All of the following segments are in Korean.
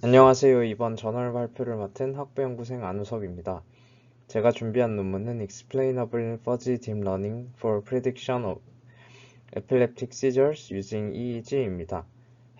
안녕하세요. 이번 저널 발표를 맡은 학부연구생 안우석입니다. 제가 준비한 논문은 Explainable Fuzzy Deep Learning for Prediction of Epileptic Seizures Using EEG입니다.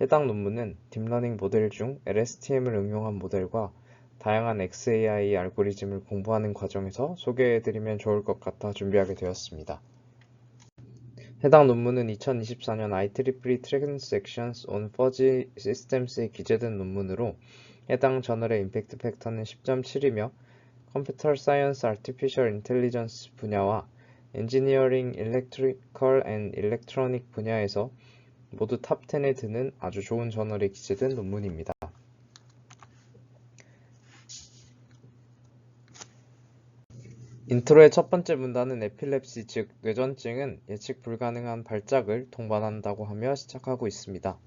해당 논문은 딥러닝 모델 중 LSTM을 응용한 모델과 다양한 XAI 알고리즘을 공부하는 과정에서 소개해드리면 좋을 것 같아 준비하게 되었습니다. 해당 논문은 2024년 IEEE Transactions on Fuzzy Systems에 기재된 논문으로 해당 저널의 임팩트 팩터는 10.7이며 컴퓨터 사이언스 아티피셜 인텔리전스 분야와 엔지니어링 일렉트리컬 앤 일렉트로닉 분야에서 모두 탑 10에 드는 아주 좋은 저널에 기재된 논문입니다. 인트로의 첫 번째 문단은 에필랩시 즉 뇌전증은 예측 불가능한 발작을 동반한다고 하며 시작하고 있습니다.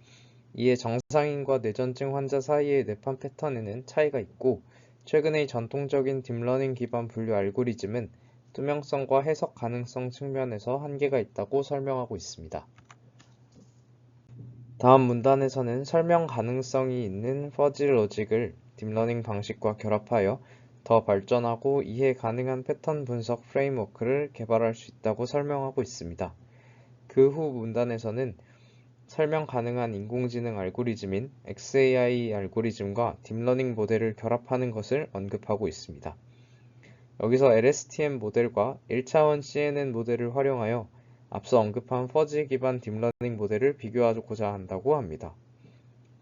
이에 정상인과 뇌전증 환자 사이의 뇌판 패턴에는 차이가 있고 최근의 전통적인 딥러닝 기반 분류 알고리즘은 투명성과 해석 가능성 측면에서 한계가 있다고 설명하고 있습니다. 다음 문단에서는 설명 가능성이 있는 퍼지 로직을 딥러닝 방식과 결합하여 더 발전하고 이해 가능한 패턴 분석 프레임워크를 개발할 수 있다고 설명하고 있습니다. 그 후 문단에서는 설명 가능한 인공지능 알고리즘인 XAI 알고리즘과 딥러닝 모델을 결합하는 것을 언급하고 있습니다. 여기서 LSTM 모델과 1차원 CNN 모델을 활용하여 앞서 언급한 퍼지 기반 딥러닝 모델을 비교하고자 한다고 합니다.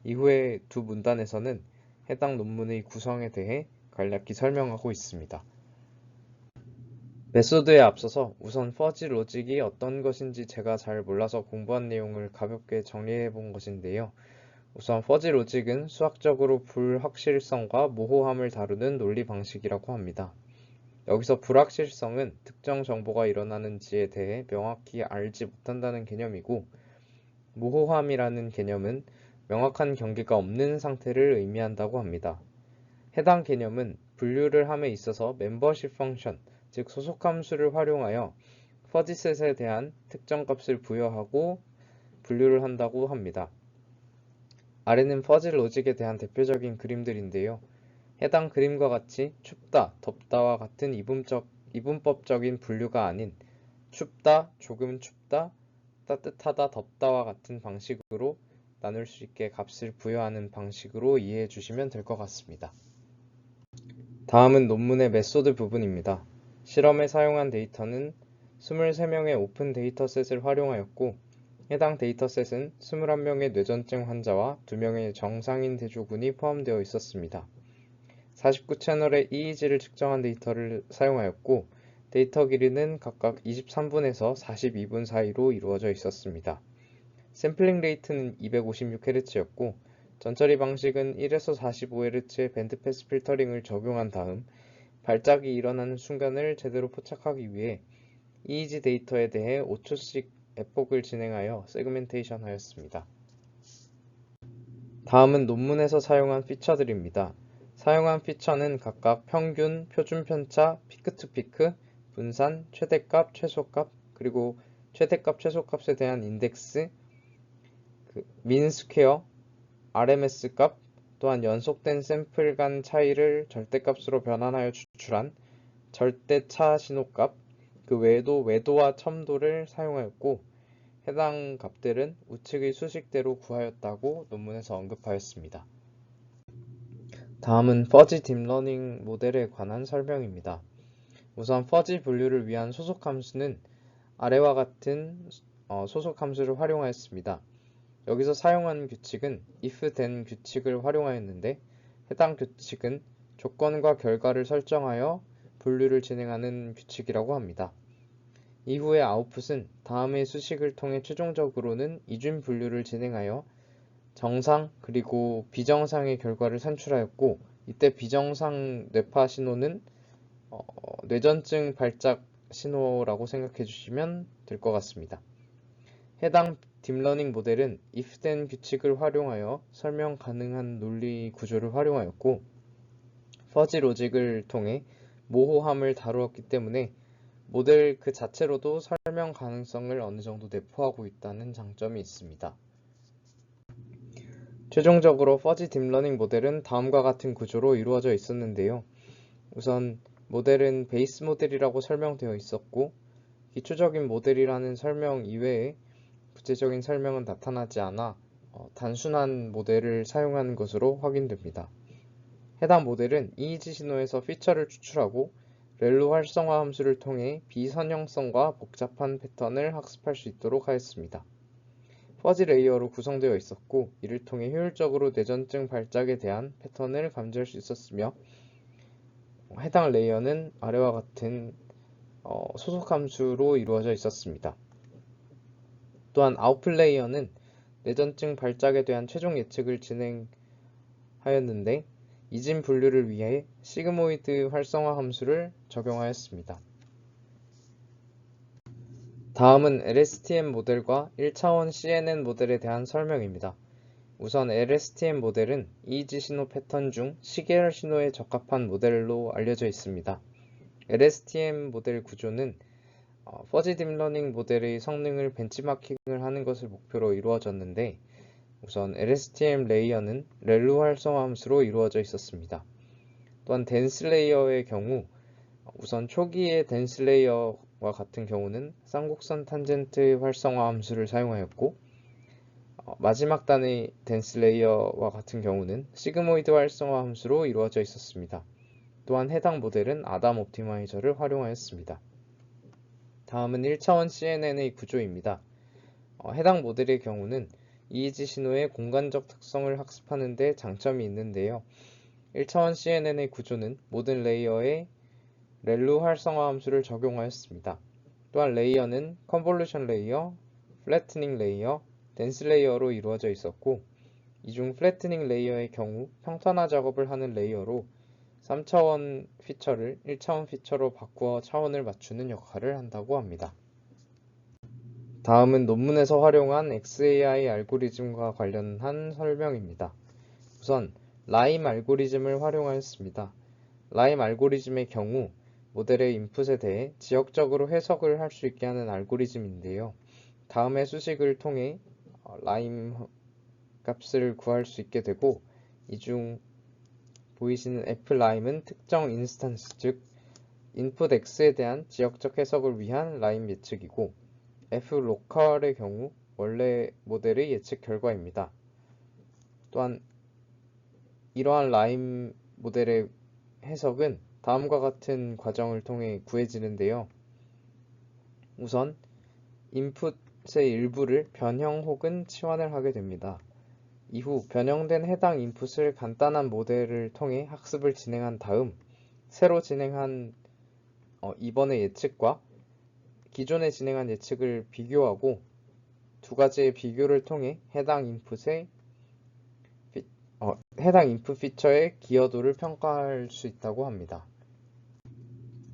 이후에 두 문단에서는 해당 논문의 구성에 대해 간략히 설명하고 있습니다. 메소드에 앞서서 우선 퍼지 로직이 어떤 것인지 제가 잘 몰라서 공부한 내용을 가볍게 정리해 본 것인데요. 우선 퍼지 로직은 수학적으로 불확실성과 모호함을 다루는 논리 방식이라고 합니다. 여기서 불확실성은 특정 정보가 일어나는지에 대해 명확히 알지 못한다는 개념이고, 모호함이라는 개념은 명확한 경계가 없는 상태를 의미한다고 합니다. 해당 개념은 분류를 함에 있어서 멤버십 펑션, 즉 소속함수를 활용하여 퍼지셋에 대한 특정 값을 부여하고 분류를 한다고 합니다. 아래는 퍼지 로직에 대한 대표적인 그림들인데요. 해당 그림과 같이 춥다, 덥다와 같은 이분법적인 분류가 아닌 춥다, 조금 춥다, 따뜻하다, 덥다와 같은 방식으로 나눌 수 있게 값을 부여하는 방식으로 이해해 주시면 될 것 같습니다. 다음은 논문의 메소드 부분입니다. 실험에 사용한 데이터는 23명의 오픈 데이터셋을 활용하였고, 해당 데이터셋은 21명의 뇌전증 환자와 2명의 정상인 대조군이 포함되어 있었습니다. 49채널의 EEG를 측정한 데이터를 사용하였고 데이터 길이는 각각 23분에서 42분 사이로 이루어져 있었습니다. 샘플링 레이트는 256Hz였고 전처리 방식은 1에서 45Hz의 밴드패스 필터링을 적용한 다음 발작이 일어나는 순간을 제대로 포착하기 위해 EEG 데이터에 대해 5초씩 에폭을 진행하여 세그멘테이션 하였습니다. 다음은 논문에서 사용한 피처들입니다. 사용한 피처는 각각 평균, 표준 편차, 피크 투 피크, 분산, 최대값, 최소값, 그리고 최대값, 최소값에 대한 인덱스, 민 스퀘어, RMS 값, 또한 연속된 샘플 간 차이를 절대값으로 변환하여 추출한 절대차 신호값, 그 외에도 외도와 첨도를 사용하였고 해당 값들은 우측의 수식대로 구하였다고 논문에서 언급하였습니다. 다음은 퍼지 딥러닝 모델에 관한 설명입니다. 우선 퍼지 분류를 위한 소속 함수는 아래와 같은 소속 함수를 활용하였습니다. 여기서 사용한 규칙은 if then 규칙을 활용하였는데 해당 규칙은 조건과 결과를 설정하여 분류를 진행하는 규칙이라고 합니다. 이후의 아웃풋은 다음의 수식을 통해 최종적으로는 이중 분류를 진행하여 정상 그리고 비정상의 결과를 산출하였고 이때 비정상 뇌파 신호는 뇌전증 발작 신호라고 생각해 주시면 될 것 같습니다. 해당 딥러닝 모델은 if then 규칙을 활용하여 설명 가능한 논리 구조를 활용하였고 퍼지 로직을 통해 모호함을 다루었기 때문에 모델 그 자체로도 설명 가능성을 어느 정도 내포하고 있다는 장점이 있습니다. 최종적으로 퍼지 딥러닝 모델은 다음과 같은 구조로 이루어져 있었는데요. 우선 모델은 베이스 모델이라고 설명되어 있었고, 기초적인 모델이라는 설명 이외에 구체적인 설명은 나타나지 않아 단순한 모델을 사용한 것으로 확인됩니다. 해당 모델은 EEG 신호에서 피처를 추출하고 렐로 활성화 함수를 통해 비선형성과 복잡한 패턴을 학습할 수 있도록 하였습니다. 퍼지 레이어로 구성되어 있었고, 이를 통해 효율적으로 뇌전증 발작에 대한 패턴을 감지할 수 있었으며, 해당 레이어는 아래와 같은 소속 함수로 이루어져 있었습니다. 또한 아웃풋 레이어는 뇌전증 발작에 대한 최종 예측을 진행하였는데, 이진 분류를 위해 시그모이드 활성화 함수를 적용하였습니다. 다음은 LSTM 모델과 1차원 CNN 모델에 대한 설명입니다. 우선 LSTM 모델은 EEG 신호 패턴 중 시계열 신호에 적합한 모델로 알려져 있습니다. LSTM 모델 구조는 퍼지 딥러닝 모델의 성능을 벤치마킹을 하는 것을 목표로 이루어졌는데, 우선 LSTM 레이어는 렐로 활성화 함수로 이루어져 있었습니다. 또한 덴스 레이어의 경우 우선 초기의 덴스 레이어와 같은 경우는 쌍곡선 탄젠트 활성화 함수를 사용하였고, 마지막 단의 덴스 레이어와 같은 경우는 시그모이드 활성화 함수로 이루어져 있었습니다. 또한 해당 모델은 아담 옵티마이저를 활용하였습니다. 다음은 1차원 CNN의 구조입니다. 해당 모델의 경우는 EEG 신호의 공간적 특성을 학습하는 데 장점이 있는데요. 1차원 CNN의 구조는 모든 레이어에 렐로 활성화 함수를 적용하였습니다. 또한 레이어는 컨볼루션 레이어, 플래트닝 레이어, 덴스 레이어로 이루어져 있었고, 이 중 플래트닝 레이어의 경우 평탄화 작업을 하는 레이어로 3차원 피처를 1차원 피처로 바꾸어 차원을 맞추는 역할을 한다고 합니다. 다음은 논문에서 활용한 XAI 알고리즘과 관련한 설명입니다. 우선 라임 알고리즘을 활용하였습니다. 라임 알고리즘의 경우 모델의 인풋에 대해 지역적으로 해석을 할 수 있게 하는 알고리즘인데요. 다음의 수식을 통해 라임 값을 구할 수 있게 되고, 이 중 보이시는 f라임은 특정 인스턴스, 즉 인풋 x에 대한 지역적 해석을 위한 라임 예측이고, f로컬의 경우 원래 모델의 예측 결과입니다. 또한 이러한 라임 모델의 해석은 다음과 같은 과정을 통해 구해지는데요. 우선 인풋의 일부를 변형 혹은 치환을 하게 됩니다. 이후 변형된 해당 인풋을 간단한 모델을 통해 학습을 진행한 다음 새로 진행한 이번의 예측과 기존에 진행한 예측을 비교하고 두 가지의 비교를 통해 해당 인풋 피처의 기여도를 평가할 수 있다고 합니다.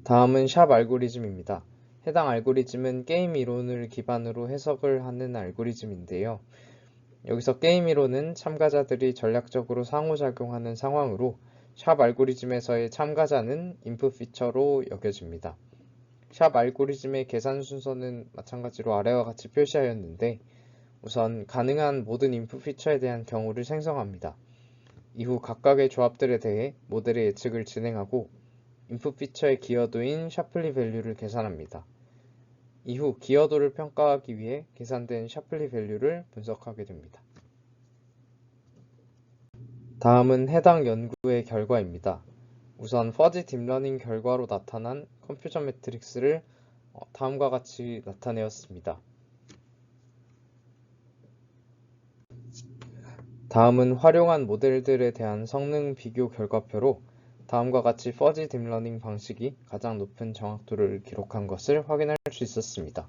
다음은 샵 알고리즘입니다. 해당 알고리즘은 게임 이론을 기반으로 해석을 하는 알고리즘인데요. 여기서 게임 이론은 참가자들이 전략적으로 상호작용하는 상황으로, 샵 알고리즘에서의 참가자는 인풋 피처로 여겨집니다. 샵 알고리즘의 계산 순서는 마찬가지로 아래와 같이 표시하였는데, 우선 가능한 모든 인풋 피처에 대한 경우를 생성합니다. 이후 각각의 조합들에 대해 모델의 예측을 진행하고 인풋 피처의 기여도인 샤플리 밸류를 계산합니다. 이후 기여도를 평가하기 위해 계산된 샤플리 밸류를 분석하게 됩니다. 다음은 해당 연구의 결과입니다. 우선 퍼지 딥러닝 결과로 나타난 컴퓨터 매트릭스를 다음과 같이 나타내었습니다. 다음은 활용한 모델들에 대한 성능 비교 결과표로 다음과 같이 퍼지 딥러닝 방식이 가장 높은 정확도를 기록한 것을 확인할 수 있었습니다.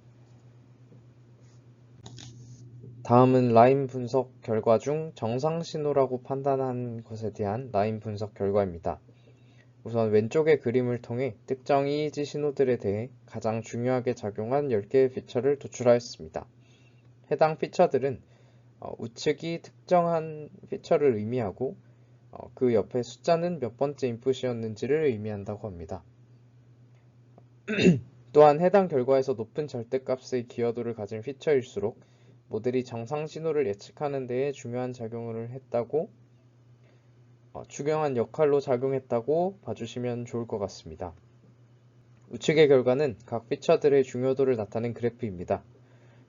다음은 라임 분석 결과 중 정상 신호라고 판단한 것에 대한 라임 분석 결과입니다. 우선 왼쪽의 그림을 통해 특정 EEG 신호들에 대해 가장 중요하게 작용한 10개의 피처를 도출하였습니다. 해당 피처들은 우측이 특정한 피처를 의미하고 그 옆에 숫자는 몇 번째 인풋이었는지를 의미한다고 합니다. 또한 해당 결과에서 높은 절대값의 기여도를 가진 피처일수록 모델이 정상 신호를 예측하는 데에 중요한 역할로 작용했다고 봐주시면 좋을 것 같습니다. 우측의 결과는 각 피처들의 중요도를 나타낸 그래프입니다.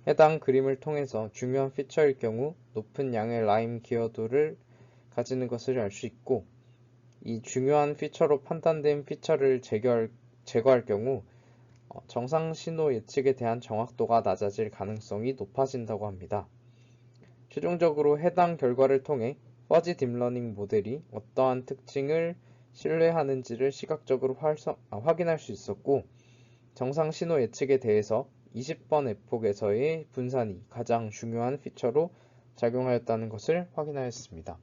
해당 그림을 통해서 중요한 피처일 경우 높은 양의 라임 기여도를 가지는 것을 알 수 있고, 이 중요한 피처로 판단된 피처를 제거할 경우 정상 신호 예측에 대한 정확도가 낮아질 가능성이 높아진다고 합니다. 최종적으로 해당 결과를 통해 퍼지 딥러닝 모델이 어떠한 특징을 신뢰하는지를 시각적으로 확인할 수 있었고, 정상 신호 예측에 대해서 20번 에폭에서의 분산이 가장 중요한 피처로 작용하였다는 것을 확인하였습니다.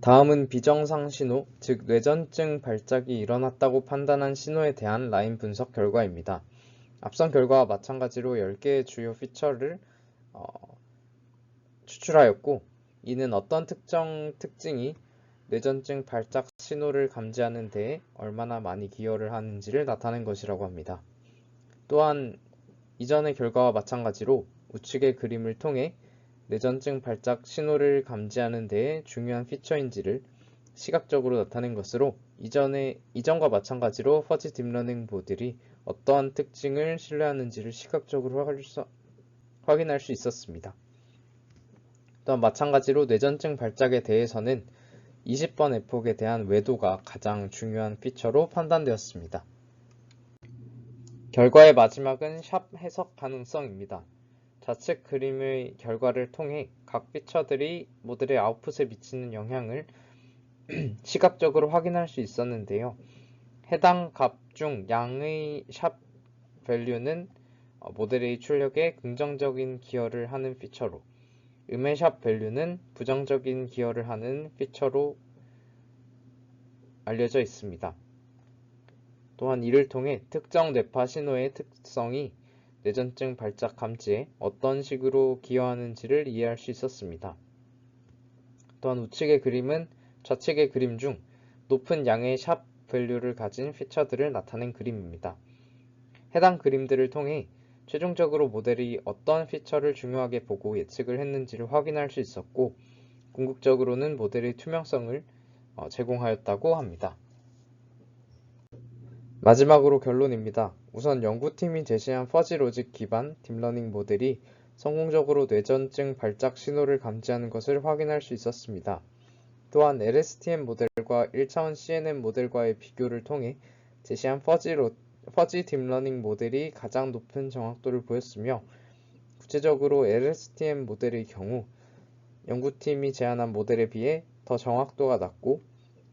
다음은 비정상 신호, 즉 뇌전증 발작이 일어났다고 판단한 신호에 대한 라인 분석 결과입니다. 앞선 결과와 마찬가지로 10개의 주요 피처를 추출하였고, 이는 어떤 특정 특징이 뇌전증 발작 신호를 감지하는 데에 얼마나 많이 기여를 하는지를 나타낸 것이라고 합니다. 또한 이전의 결과와 마찬가지로 우측의 그림을 통해 뇌전증 발작 신호를 감지하는 데에 중요한 피처인지를 시각적으로 나타낸 것으로 이전과 마찬가지로 퍼지 딥러닝 모델이 어떠한 특징을 신뢰하는지를 시각적으로 확인할 수 있었습니다. 또한 마찬가지로 뇌전증 발작에 대해서는 20번 에폭에 대한 외도가 가장 중요한 피처로 판단되었습니다. 결과의 마지막은 샵 해석 가능성입니다. 좌측 그림의 결과를 통해 각 피처들이 모델의 아웃풋에 미치는 영향을 시각적으로 확인할 수 있었는데요. 해당 값 중 양의 샵 밸류는 모델의 출력에 긍정적인 기여를 하는 피처로, 음의 샵 밸류는 부정적인 기여를 하는 피처로 알려져 있습니다. 또한 이를 통해 특정 뇌파 신호의 특성이 뇌전증 발작 감지에 어떤 식으로 기여하는지를 이해할 수 있었습니다. 또한 우측의 그림은 좌측의 그림 중 높은 양의 샵 밸류를 가진 피처들을 나타낸 그림입니다. 해당 그림들을 통해 최종적으로 모델이 어떤 피처를 중요하게 보고 예측을 했는지를 확인할 수 있었고, 궁극적으로는 모델의 투명성을 제공하였다고 합니다. 마지막으로 결론입니다. 우선 연구팀이 제시한 퍼지 로직 기반 딥러닝 모델이 성공적으로 뇌전증 발작 신호를 감지하는 것을 확인할 수 있었습니다. 또한 LSTM 모델과 1차원 CNN 모델과의 비교를 통해 제시한 퍼지 딥러닝 모델이 가장 높은 정확도를 보였으며, 구체적으로 LSTM 모델의 경우 연구팀이 제안한 모델에 비해 더 정확도가 낮고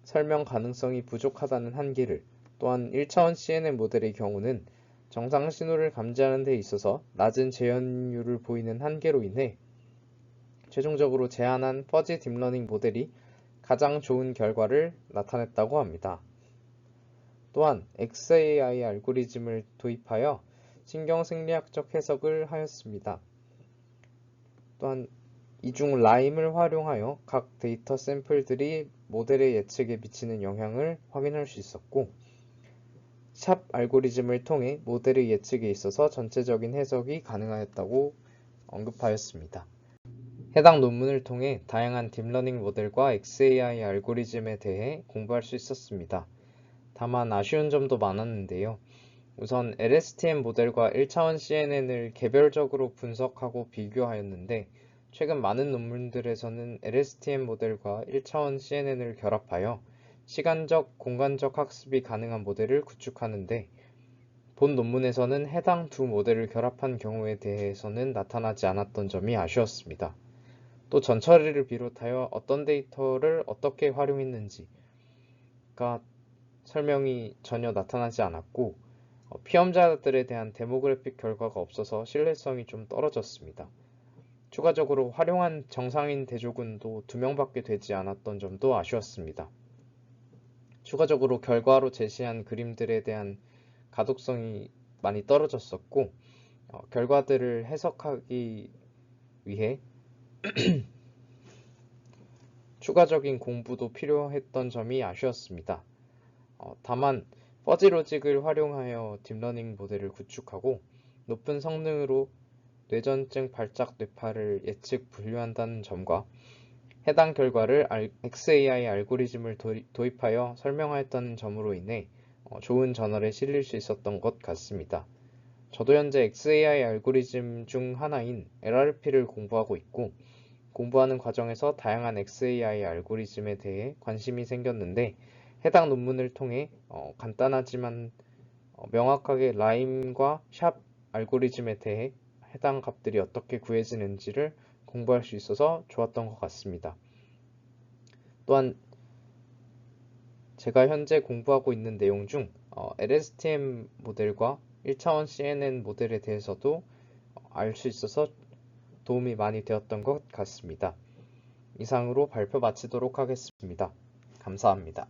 설명 가능성이 부족하다는 한계를, 또한 1차원 CNN 모델의 경우는 정상 신호를 감지하는 데 있어서 낮은 재현율을 보이는 한계로 인해 최종적으로 제안한 퍼지 딥러닝 모델이 가장 좋은 결과를 나타냈다고 합니다. 또한 XAI 알고리즘을 도입하여 신경생리학적 해석을 하였습니다. 또한 이중 라임을 활용하여 각 데이터 샘플들이 모델의 예측에 미치는 영향을 확인할 수 있었고, 샵 알고리즘을 통해 모델의 예측에 있어서 전체적인 해석이 가능하였다고 언급하였습니다. 해당 논문을 통해 다양한 딥러닝 모델과 XAI 알고리즘에 대해 공부할 수 있었습니다. 다만 아쉬운 점도 많았는데요. 우선 LSTM 모델과 1차원 CNN을 개별적으로 분석하고 비교하였는데, 최근 많은 논문들에서는 LSTM 모델과 1차원 CNN을 결합하여 시간적, 공간적 학습이 가능한 모델을 구축하는데, 본 논문에서는 해당 두 모델을 결합한 경우에 대해서는 나타나지 않았던 점이 아쉬웠습니다. 또 전처리를 비롯하여 어떤 데이터를 어떻게 활용했는지가 설명이 전혀 나타나지 않았고, 피험자들에 대한 데모그래픽 결과가 없어서 신뢰성이 좀 떨어졌습니다. 추가적으로 활용한 정상인 대조군도 2명밖에 되지 않았던 점도 아쉬웠습니다. 추가적으로 결과로 제시한 그림들에 대한 가독성이 많이 떨어졌었고, 결과들을 해석하기 위해 추가적인 공부도 필요했던 점이 아쉬웠습니다. 다만 퍼지 로직을 활용하여 딥러닝 모델을 구축하고 높은 성능으로 뇌전증 발작 뇌파를 예측 분류한다는 점과 해당 결과를 XAI 알고리즘을 도입하여 설명하였다는 점으로 인해 좋은 저널에 실릴 수 있었던 것 같습니다. 저도 현재 XAI 알고리즘 중 하나인 LRP를 공부하고 있고, 공부하는 과정에서 다양한 XAI 알고리즘에 대해 관심이 생겼는데, 해당 논문을 통해 간단하지만 명확하게 라임과 샵 알고리즘에 대해 해당 값들이 어떻게 구해지는지를 공부할 수 있어서 좋았던 것 같습니다. 또한 제가 현재 공부하고 있는 내용 중 LSTM 모델과 1차원 CNN 모델에 대해서도 알 수 있어서 도움이 많이 되었던 것 같습니다. 이상으로 발표 마치도록 하겠습니다. 감사합니다.